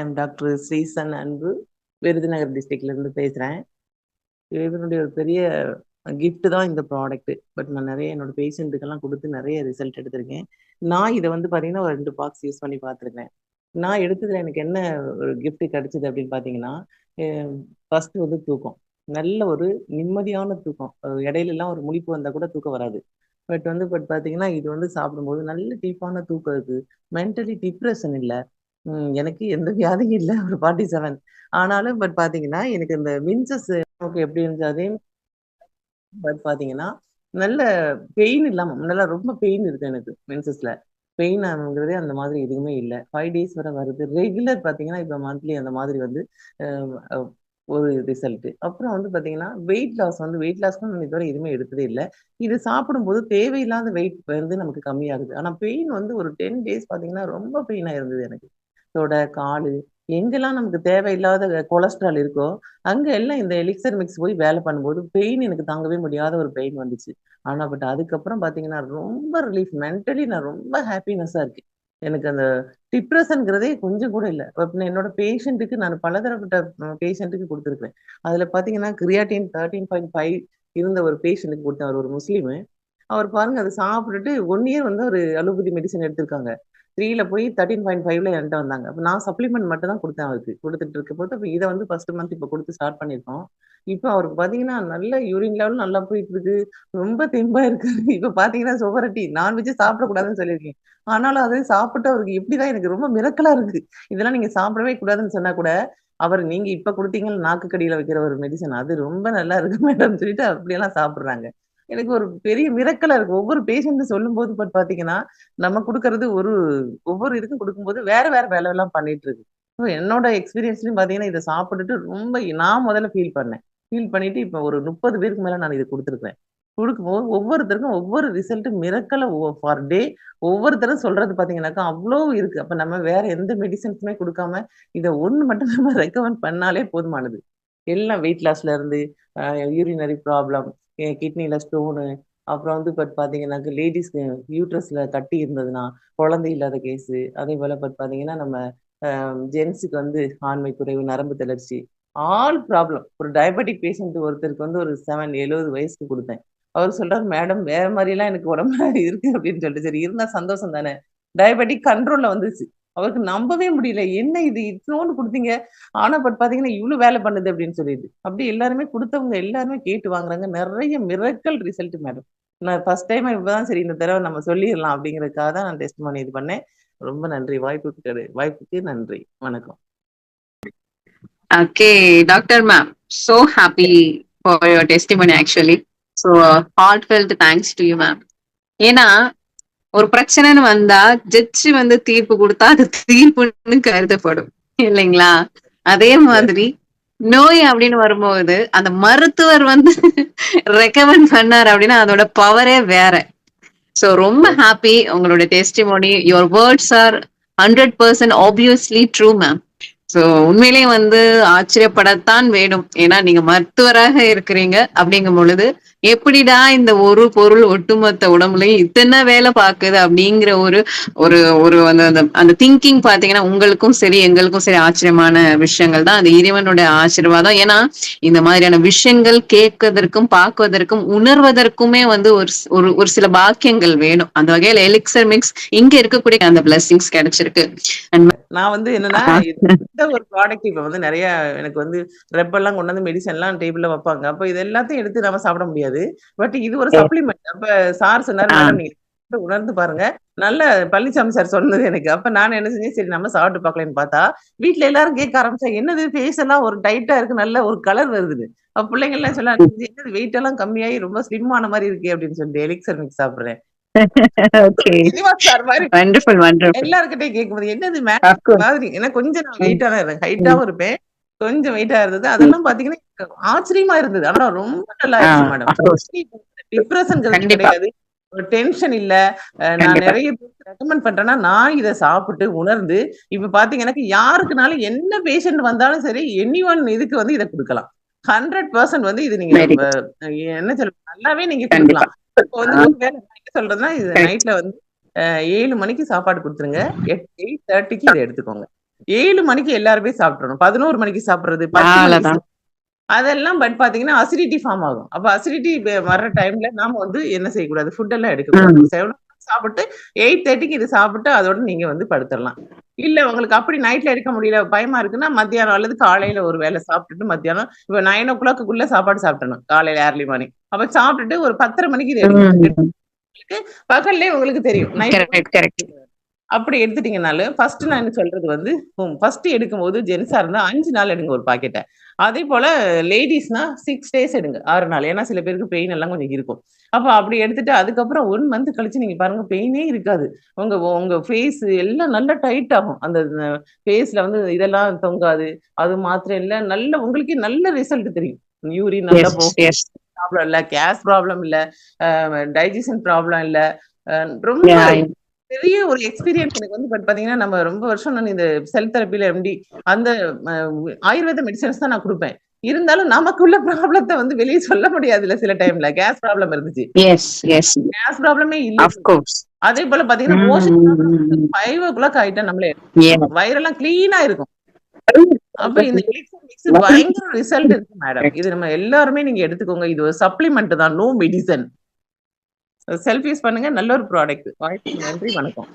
Am doctor Sreesan அன்பு, விருதுநகர் டிஸ்ட்ரிக்ட்ல இருந்து பேசுறேன். இதனுடைய ஒரு பெரிய கிஃப்ட் தான் இந்த ப்ராடக்ட். பட் நான் நெறைய என்னோட பேஷண்ட்டுக்கெல்லாம் குடுத்து நெறைய ரிசல்ட் எடுத்திருக்கேன். நான் இத வந்து பார்த்தீங்கன்னா, ஒரு 2 பாக்ஸ் யூஸ் பண்ணி பார்த்துருக்கேன். நான் எடுத்ததுல எனக்கு என்ன ஒரு கிஃப்ட் கிடைச்சது அப்படின்னு பார்த்தீங்கன்னா, அ ஃபர்ஸ்ட் வந்து தூக்கம். நல்ல ஒரு நிம்மதியான தூக்கம். இடையிலலாம் ஒரு முழிப்பு வந்தா கூட தூக்கம் வராது. பட் பார்த்தீங்கன்னா, இது வந்து சாப்பிடும்போது நல்ல டீப்பான தூக்கம் இருக்கு. மென்டலி டிப்ரஷன் இல்ல. எனக்கு எந்த வியாதியும் இல்ல. ஒரு 47. ஆனாலும் பார்த்தீங்கன்னா, எனக்கு இந்த மின்சஸ் நமக்கு எப்படி இருந்துச்சு அதே பார்த்தீங்கன்னா, நல்ல பெயின் இல்லாம முன்னலாம் ரொம்ப பெயின் இருக்கு எனக்கு மென்சஸ்ல. பெயின் ஆனங்கிறதே அந்த மாதிரி எதுவுமே இல்ல. 5 டேஸ் வர வருது. ரெகுலர் பார்த்தீங்கன்னா, இப்ப மந்த்லி அந்த மாதிரி வந்து அ அ ஒரு ரிசல்ட். அப்புறம் வந்து பார்த்தீங்கன்னா, வெயிட் லாஸ்க்கும் நான் இதுவரை எதுவுமே எடுத்ததே இல்ல. இது சாப்பிடும்போது தேவையில்லாத வெயிட் வந்து நமக்கு கம்மியாகுது. ஆனா பெயின் வந்து ஒரு 10 டேஸ் பார்த்தீங்கன்னா, ரொம்ப பெயினா இருந்தது எனக்கு. தொட, காலு எங்கெல்லாம் நமக்கு தேவையில்லாத கொலஸ்ட்ரால் இருக்கோ, அங்க எல்லாம் இந்த எலிக்சர் மிக்ஸ் போய் வேலை பண்ணும்போது, பெயின் எனக்கு தாங்கவே முடியாத ஒரு பெயின் வந்துச்சு. ஆனா அதுக்கப்புறம் பார்த்தீங்கன்னா, ரொம்ப ரிலீஃப் மென்டலி நான் ரொம்ப ஹேப்பினஸ்ஸா இருக்கேன். எனக்கு அந்த டிப்ரஷன்ங்கிறதே கொஞ்சம் கூட இல்ல. அப்ப என்னோட பேஷண்ட்டுக்கு நான் பலதரப்பட்ட பேஷண்ட்டுக்கு குடுத்துருக்கிறேன். அதுல பார்த்தீங்கன்னா, கிரியாட்டின் 13.5 இருந்த ஒரு பேஷண்ட்டுக்கு குடுத்தேன். அவர் ஒரு முஸ்லீமு. அவர் பாருங்க அத சாப்பிட்டுட்டு 1 இயர் வந்து அவரு அலோபதி மெடிசின் எடுத்திருக்காங்க. 3ல போய் 13.5ல என்ட்ட வந்தாங்க. அப்ப நான் சப்ளிமெண்ட் மட்டும் தான் குடுத்தேன் அவருக்கு. குடுத்துட்டு இருக்கும்போது, அப்ப இத வந்து ஃபர்ஸ்ட் மந்த் இப்ப குடுத்து ஸ்டார்ட் பண்ணியிருக்கோம். இப்ப அவருக்கு பார்த்தீங்கன்னா, நல்ல யூரின் லெவல் நல்லா போயிட்டு இருக்கு. ரொம்ப தெம்பா இருக்காரு. இப்ப பார்த்தீங்கன்னா, சுவரொட்டி நான்வெஜ்ஜே சாப்பிடக்கூடாதுன்னு சொல்லியிருக்கேன். ஆனாலும் அது சாப்பிட்டு அவருக்கு எப்படிதான் எனக்கு ரொம்ப மிரக்கலா இருக்கு. இதெல்லாம் நீங்க சாப்பிடவே கூடாதுன்னு சொன்னா கூட, அவர் நீங்க இப்ப குடுத்தீங்கல்ல நாக்குக்கடியில வைக்கிற ஒரு மெடிசின், அது ரொம்ப நல்லா இருக்கு மேடம்னு சொல்லிட்டு அப்படியெல்லாம் சாப்பிடுறாங்க. எனக்கு ஒரு பெரிய மிரக்கலா இருக்கு. ஒவ்வொரு பேஷண்ட்டும் சொல்லும்போது பார்த்தீங்கன்னா, நம்ம குடுக்கறது ஒவ்வொரு இதுக்கும் குடுக்கும்போது வேற வேற வேலைலாம் பண்ணிட்டு இருக்கு. என்னோட எக்ஸ்பீரியன்ஸ்லயும் பார்த்தீங்கன்னா, இத சாப்பிட்டுட்டு ரொம்ப நான் முதல்ல ஃபீல் பண்ணேன். ஃபீல் பண்ணிட்டு இப்ப ஒரு 30 பேருக்கு மேல நான் இத குடுத்துருக்கேன். குடுக்கும்போது ஒவ்வொருத்தருக்கும் ஒவ்வொரு ரிசல்ட் மிரக்கலா ஃபார் டே ஒவ்வொருத்தரும் சொல்றது பார்த்தீங்கன்னாக்கா, அவ்ளோ இருக்கு. அப்ப நம்ம வேற எந்த மெடிசின்ஸுமே குடுக்காம, இத ஒண்ணு மட்டும் நம்ம ரெக்கமெண்ட் பண்ணாலே போதுமானது. எல்லாம் வெயிட் லாஸ்ல இருந்து, அ யூரினரி ப்ராப்ளம், கிட்னில ஸ்டோனு, அப்புறம் வந்து பார்த்தீங்கன்னாக்க லேடீஸ்க்கு யூட்ரஸ்ல கட்டி இருந்ததுன்னா, குழந்தை இல்லாத கேஸு, அதேபோல பார்த்தீங்கன்னா, நம்ம ஜென்ஸுக்கு வந்து ஆண்மை குறைவு, நரம்பு தளர்ச்சி, ஆல் ப்ராப்ளம். ஒரு டயபெட்டிக் பேஷண்ட் ஒருத்தருக்கு வந்து ஒரு 70 வயசுக்கு குடுத்தேன். அவரு சொல்றாரு, "மேடம் வேற மாரிலாம் எனக்கு உடம்புல இருக்கு" அப்படின்னு சொல்லிட்டு. சரி இருந்தா சந்தோஷம் தானே. டயபெட்டிக் கண்ட்ரோல்ல வந்துருச்சு. அவருக்கு நம்பவே முடியல. "என்ன இது இத்துணூண்டு குடுத்தீங்க? ஆனா பார்த்தீங்கன்னா, இவ்ளோ வேலை பண்ணுது" அப்படின்னு சொல்லிட்டு. அப்படி எல்லாருமே குடுத்தவங்க எல்லாருமே கேட்டு வாங்குறாங்க. நெறைய மிரக்கல் ரிசல்ட் மேடம். நான் ஃபர்ஸ்ட் டைம் இப்பதான் சரி இந்த தடவ நம்ம சொல்லிறலாம் அப்படிங்கிறதுக்காக தான் நான் டெஸ்டிமோனி இது பண்ணேன். ரொம்ப நன்றி. வாய்ப்புக்கு நன்றி. வணக்கம். Okay, Dr. Ma'am, so happy for your testimony actually. So, heartfelt thanks to you, ma'am. ஏன்னா ஒரு பிரச்சனைன்னு வந்தா ஜட்ஜி வந்து தீர்ப்பு கொடுத்தா அது தீர்ப்புன்னு கருதப்படும் இல்லைங்களா? அதே எஸ். மாதிரி நோய் அப்படின்னு வரும்போது அந்த மருத்துவர் வந்து ரெக்கமெண்ட் பண்ணாரு அப்படின்னா அதோட பவரே வேற. சோ ரொம்ப எஸ். ஹாப்பி உங்களோட testimony. Your words R 100% obviously true ma'am. So உண்மையிலேயே வந்து ஆச்சரியப்படத்தான் வேணும். ஏன்னா நீங்க மருத்துவராக இருக்கிறீங்க அப்படிங்கும் பொழுது எப்படிடா இந்த ஒரு பொருள் ஒட்டுமொத்த உடம்புலயும் இத்தனை வேலை பாக்குது அப்படிங்கிற ஒரு ஒரு ஒரு அந்த அந்த அந்த திங்கிங் பாத்தீங்கன்னா உங்களுக்கும் சரி எங்களுக்கும் சரி ஆச்சரியமான விஷயங்கள் தான். அந்த இறைவனுடைய ஆசீர்வாதம். ஏன்னா இந்த மாதிரியான விஷயங்கள் கேட்கதற்கும் பார்க்குவதற்கும் உணர்வதற்குமே வந்து ஒரு சில பாக்கியங்கள் வேணும். அந்த வகையில எலிக்சர் மிக்ஸ் இங்க இருக்கக்கூடிய அந்த பிளெஸிங்ஸ் கிடைச்சிருக்கு. And நான் வந்து என்னன்னா, இந்த ஒரு ப்ராடக்ட் இப்ப வந்து நெறைய எனக்கு வந்து ரெப்பெல்லாம் கொண்டு வந்து மெடிசன்லாம் டேபிள்ல வப்பாங்க. அப்ப இது எல்லாத்தையும் எடுத்து நம்ம சாப்பிட முடியாது. பட் இது ஒரு சப்ளிமெண்ட். அப்ப சார் சொன்னாரு, "மேடம் நீங்க உணர்ந்து பாருங்க." நல்ல பழனிசாமி சார் சொன்னது எனக்கு. அப்ப நான் என்ன செஞ்சேன், சரி நம்ம சாப்பிட்டு பார்க்கலாம்ன்னு பார்த்தா, வீட்ல எல்லாரும் கேட்க ஆரம்பிச்சாங்க. "என்னது ஃபேஸ் எல்லாம் ஒரு டைட்டா இருக்கு. நல்ல ஒரு கலர் வருது." அப்ப பிள்ளைங்கலாம் சொல்ல "என்னது வெயிட் எல்லாம் கம்மியாகி ரொம்ப ஸ்லிம் ஆன மாரி இருக்கே." அப்படின்னு சொல்லிட்டு எலிக்சர் மிக்ஸ் சாப்பிடுறேன். okay, சீனிவாஸ் சார் மாரி wonderful, wonderful. எல்லார்கிட்டயும் கேட்கும்போது, என்னது Of course. மாதிரி ஏன்னா கொஞ்சம் நான் ம், வெயிட்டா தான் இருந்தேன். ம், ஹைட்டாவும் இருப்பேன். கொஞ்சம் வெயிட்டா இருந்தது. ம். அதெல்லாம் பார்த்தீங்கன்னா, எனக்கு ஆச்சரியமா இருந்தது. ஆனா ரொம்ப நல்லா ஆ, ஆயிருச்சு மேடம். of course. டிப்ரஷன்ங்கிறதே கண்டிப்பா, கிடையாது. ஒரு டென்ஷன் இல்ல. நான் கண்டிப்பா. நெறைய பேருக்கு ரெக்கமெண்ட் பண்றேன்னா, நான் இத சாப்பிட்டு உணர்ந்து, இப்ப பார்த்தீங்கன்னாக்க யாருக்குனாலும் என்ன பேஷண்ட் வந்தாலும் சரி, எனிஒன் இதுக்கு வந்து இத குடுக்கலாம். 100% வந்து இது நீங்க வெரி குட். என்ன சொல்றது? நல்லாவே நீங்க கண்டிப்பா. குடுக்கலாம். இப்போ வந்து ஆ, ஒரு வேளை நான் என்ன சொல்றேன்னா, இது correct. நைட்ல வந்து 7 மணிக்கு சாப்பாடு குடுத்துருங்க. 8:30க்கு இத எடுத்துக்கோங்க. 7 மணிக்கு எல்லாருமே சாப்பிட்டுறணும். 11 மணிக்கு சாப்பிடுறது, 10 மணிக்கு அவ்வளவுதான். அதெல்லாம் பட் பாத்தீங்கன்னா அசிடிட்டி ஃபார்ம் ஆகும். அப்ப அசிடிட்டி வர்ற டைம்ல நாம வந்து என்ன செய்யக்கூடாது? ஃபுட் எல்லாம் எடுக்கக்கூடாது. ம். 7 சாப்பிட்டு 8:30க்கு இது சாப்பிட்டு அதோட நீங்க வந்து படுத்துடலாம். இல்ல உங்களுக்கு அப்படி நைட்ல எடுக்க முடியல பயமா இருக்குன்னா மத்தியானம் அல்லது காலையில ஒரு வேளை சாப்பிட்டுட்டு மத்தியானம் இப்ப 9:00க்குள்ள சாப்பாடு சாப்பிட்டணும் காலையில ஏர்லி மார்னிங். அப்ப சாப்பிட்டுட்டு ஒரு 10:30 மணிக்கு இது எடுங்க. பகல்லே உங்களுக்கு தெரியும். Correct correct. அப்படி எடுத்துட்டீங்கனாலும் ஃபர்ஸ்ட் நான் சொல்றது வந்து ஃபர்ஸ்ட் எடுக்கும்போது ஜென்ஸா இருந்தா 5 நாள் எடுங்க ஒரு பாக்கெட்டை. அதே போல லேடிஸ்னா 6 டேஸ் எடுங்க 6 நாள். ஏன்னா சில பேருக்கு பெயின் எல்லாம் கொஞ்சம் இருக்கும். அப்ப அப்படி எடுத்துட்டு அதுக்கப்புறம் 1 மந்த் கழிச்சு நீங்க பாருங்க பெயினே இருக்காது. உங்க உங்க ஃபேஸ் எல்லாம் நல்லா டைட் ஆகும். அந்த ஃபேஸ்ல வந்து இதெல்லாம் தொங்காது. அது மாத்திரம் இல்ல நல்ல உங்களுக்கே நல்ல ரிசல்ட் தெரியும். யூரின் நல்லா எஸ் போகும். எஸ். ப்ராப்ளம் இல்ல, கேஸ் ப்ராப்ளம் இல்ல, டைஜஷன் ப்ராப்ளம் இல்ல. ரொம்ப யா. பெரிய ஒரு எக்ஸ்பீரியன்ஸ் எனக்கு வந்து பாத்தீங்கன்னா நம்ம ரொம்ப வருஷம் நான் இந்த செல் தெரப்பில எம்டி அந்த ஆயுர்வேத மெடிசன்ஸ் தான் நான் கொடுப்பேன். இருந்தாலும் நமக்குள்ள ப்ராப்ளத்தை வந்து வெளியே சொல்ல முடியாதுல்ல சில டைம்ல கேஸ் ப்ராப்ளம் இருந்துச்சு. Yes yes. கேஸ் ப்ராப்ளமே இல்ல. Of course. அதே போல பாத்தீங்கன்னா மோஷன் 5:00 ஆயிட்டா நம்மளே வயிறெல்லாம் கிளீனா இருக்கும். அப்ப இந்த மிக்ஸ் பயங்கர ரிசல்ட் இருக்கு மேடம். இது நம்ம எல்லாருமே நீங்க எடுத்துக்கோங்க. இது ஒரு சப்ளிமெண்ட் தான், நோ மெடிசன். செல்ஃப் யூஸ் பண்ணுங்க. நல்ல ஒரு ப்ராடக்ட். நன்றி, வணக்கம்.